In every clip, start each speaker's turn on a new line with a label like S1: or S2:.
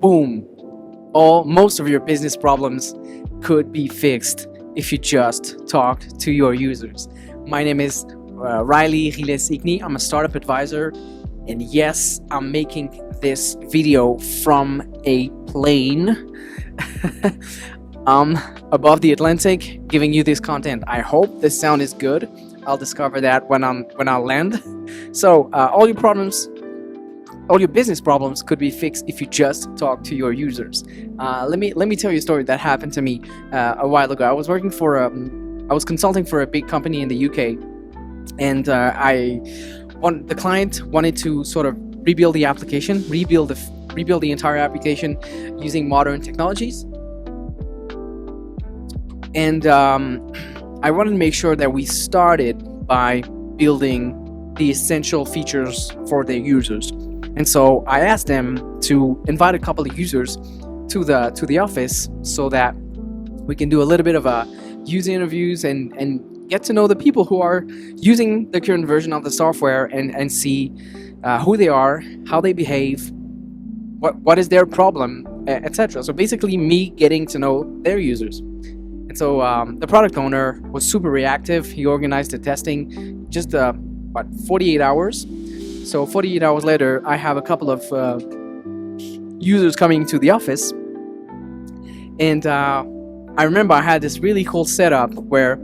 S1: boom, most of your business problems could be fixed if you just talked to your users. My name is Riley Riles Igni. I'm a startup advisor, and yes, I'm making this video from a plane above the Atlantic, giving you this content. I hope the sound is good. I'll discover that when I land. So all your business problems could be fixed if you just talk to your users. Let me tell you a story that happened to me a while ago. I was consulting for a big company in the UK, and the client wanted to sort of rebuild the application, rebuild the entire application using modern technologies. And I wanted to make sure that we started by building the essential features for their users. And so I asked them to invite a couple of users to the office so that we can do a little bit of user interviews and get to know the people who are using the current version of the software and see who they are, how they behave, what is their problem, etc. So basically me getting to know their users. And so the product owner was super reactive. He organized the testing just 48 hours. So 48 hours later, I have a couple of users coming to the office, and I remember I had this really cool setup where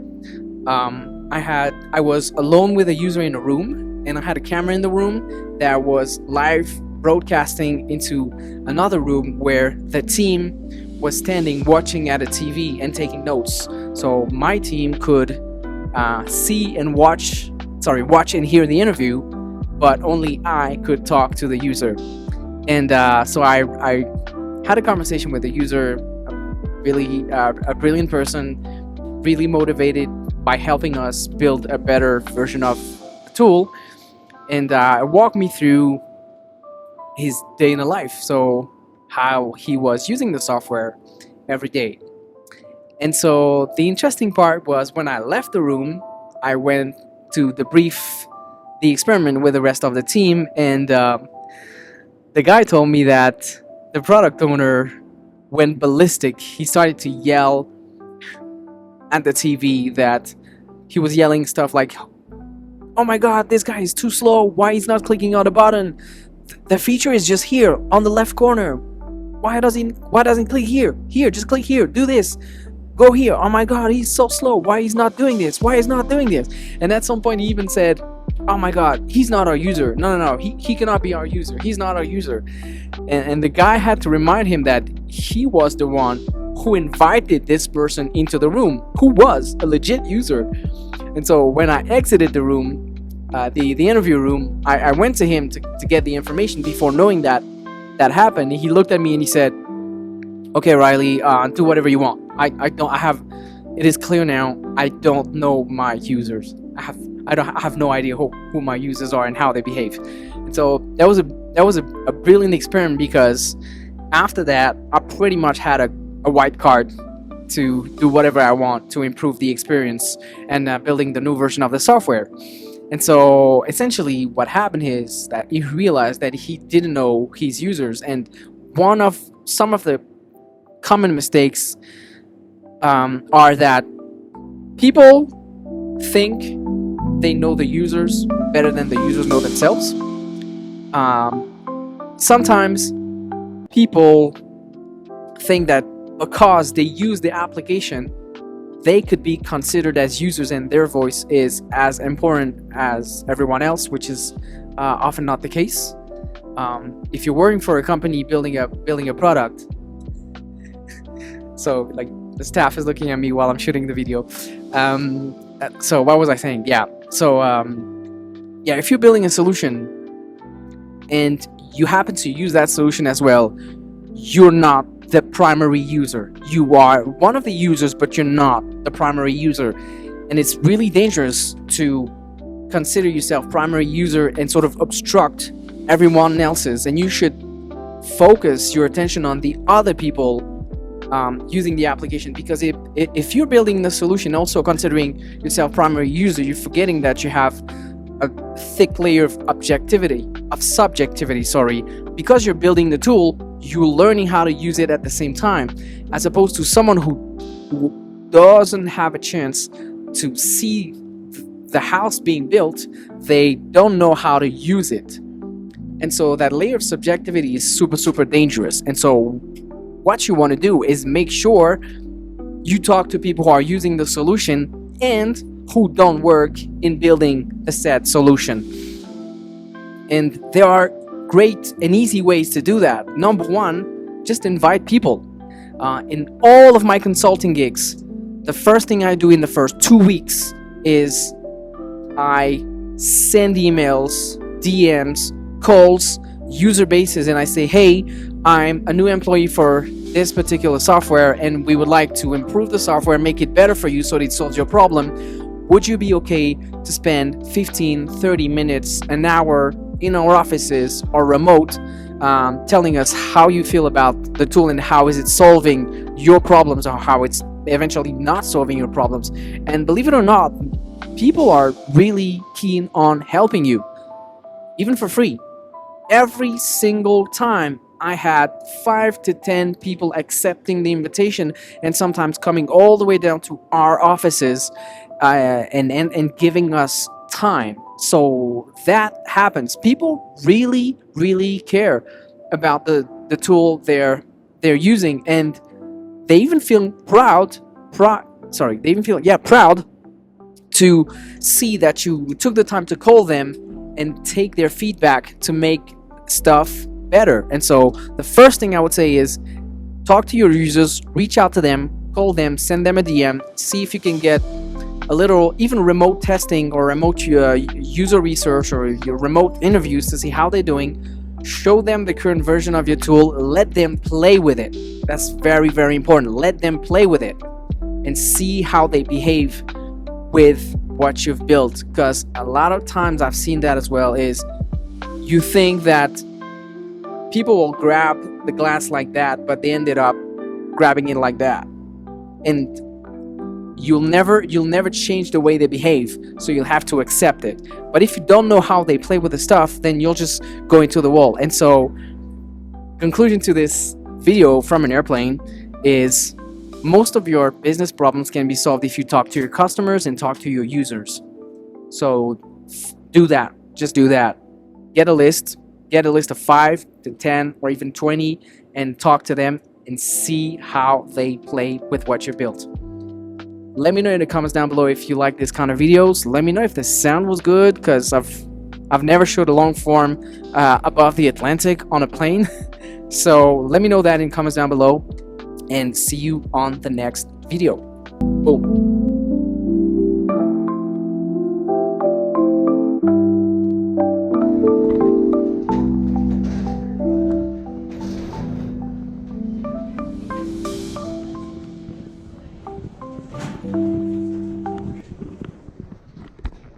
S1: I was alone with a user in a room, and I had a camera in the room that was live broadcasting into another room where the team was standing watching at a TV and taking notes. So my team could watch and hear the interview, but only I could talk to the user. And so I had a conversation with the user, a brilliant person, really motivated by helping us build a better version of the tool, and walked me through his day in the life, so how he was using the software every day. And so the interesting part was when I left the room, I went to debrief the experiment with the rest of the team, and the guy told me that the product owner went ballistic. He started to yell at the TV, that he was yelling stuff like, "Oh my god, this guy is too slow, why he's not clicking on the button? The feature is just here on the left corner. Why doesn't click here? Here, just click here, do this. Go here. Oh my god, he's so slow. Why he's not doing this? Why he's not doing this?" And at some point he even said, "Oh my god, he's not our user. No, he cannot be our user. He's not our user." And the guy had to remind him that he was the one who invited this person into the room, who was a legit user. And so when I exited the room, the interview room, I went to him to get the information before knowing that happened. He looked at me and he said, "Okay, Riley, do whatever you want. It is clear now, I don't know my users. I have no idea who my users are and how they behave." And so that was a brilliant experiment, because after that I pretty much had a white card to do whatever I want to improve the experience and building the new version of the software. And so essentially what happened is that he realized that he didn't know his users, and some of the common mistakes are that people think they know the users better than the users know themselves. Sometimes people think that because they use the application, they could be considered as users and their voice is as important as everyone else, which is often not the case. If you're working for a company building a product, so like the staff is looking at me while I'm shooting the video. So what was I saying? Yeah. So if you're building a solution and you happen to use that solution as well, you're not the primary user. You are one of the users, but you're not the primary user. And it's really dangerous to consider yourself primary user and sort of obstruct everyone else's. And you should focus your attention on the other people using the application, because if you're building the solution also considering yourself primary user, you're forgetting that you have a thick layer of subjectivity, because you're building the tool, you're learning how to use it at the same time, as opposed to someone who doesn't have a chance to see the house being built. They don't know how to use it. And so that layer of subjectivity is super, super dangerous. And so what you want to do is make sure you talk to people who are using the solution and who don't work in building the said solution. And there are great and easy ways to do that. Number one, just invite people. In all of my consulting gigs, the first thing I do in the first 2 weeks is I send emails, DMs, calls, user bases, and I say, hey, I'm a new employee for this particular software and we would like to improve the software, make it better for you so that it solves your problem. Would you be okay to spend 15, 30 minutes, an hour in our offices or remote, telling us how you feel about the tool and how is it solving your problems or how it's eventually not solving your problems? And believe it or not, people are really keen on helping you, even for free. Every single time I had 5 to 10 people accepting the invitation and sometimes coming all the way down to our offices and giving us time. So that happens. People really, really care about the tool they're using, and they even feel proud to see that you took the time to call them and take their feedback to make stuff better. And so the first thing I would say is talk to your users, reach out to them, call them, send them a DM, see if you can get a little even remote testing or remote user research or your remote interviews to see how they're doing. Show them the current version of your tool, let them play with it. That's very, very important. Let them play with it and see how they behave with what you've built, because a lot of times I've seen that as well, is you think that people will grab the glass like that, but they ended up grabbing it like that, and you'll never change the way they behave, so you'll have to accept it. But if you don't know how they play with the stuff, then you'll just go into the wall. And so conclusion to this video from an airplane is most of your business problems can be solved if you talk to your customers and talk to your users. So do that. Just do that. Get a list of 5 to 10 or even 20 and talk to them and see how they play with what you built. Let me know in the comments down below if you like this kind of videos. Let me know if the sound was good, because I've never showed a long form above the Atlantic on a plane. So let me know that in the comments down below, and see you on the next video. Boom.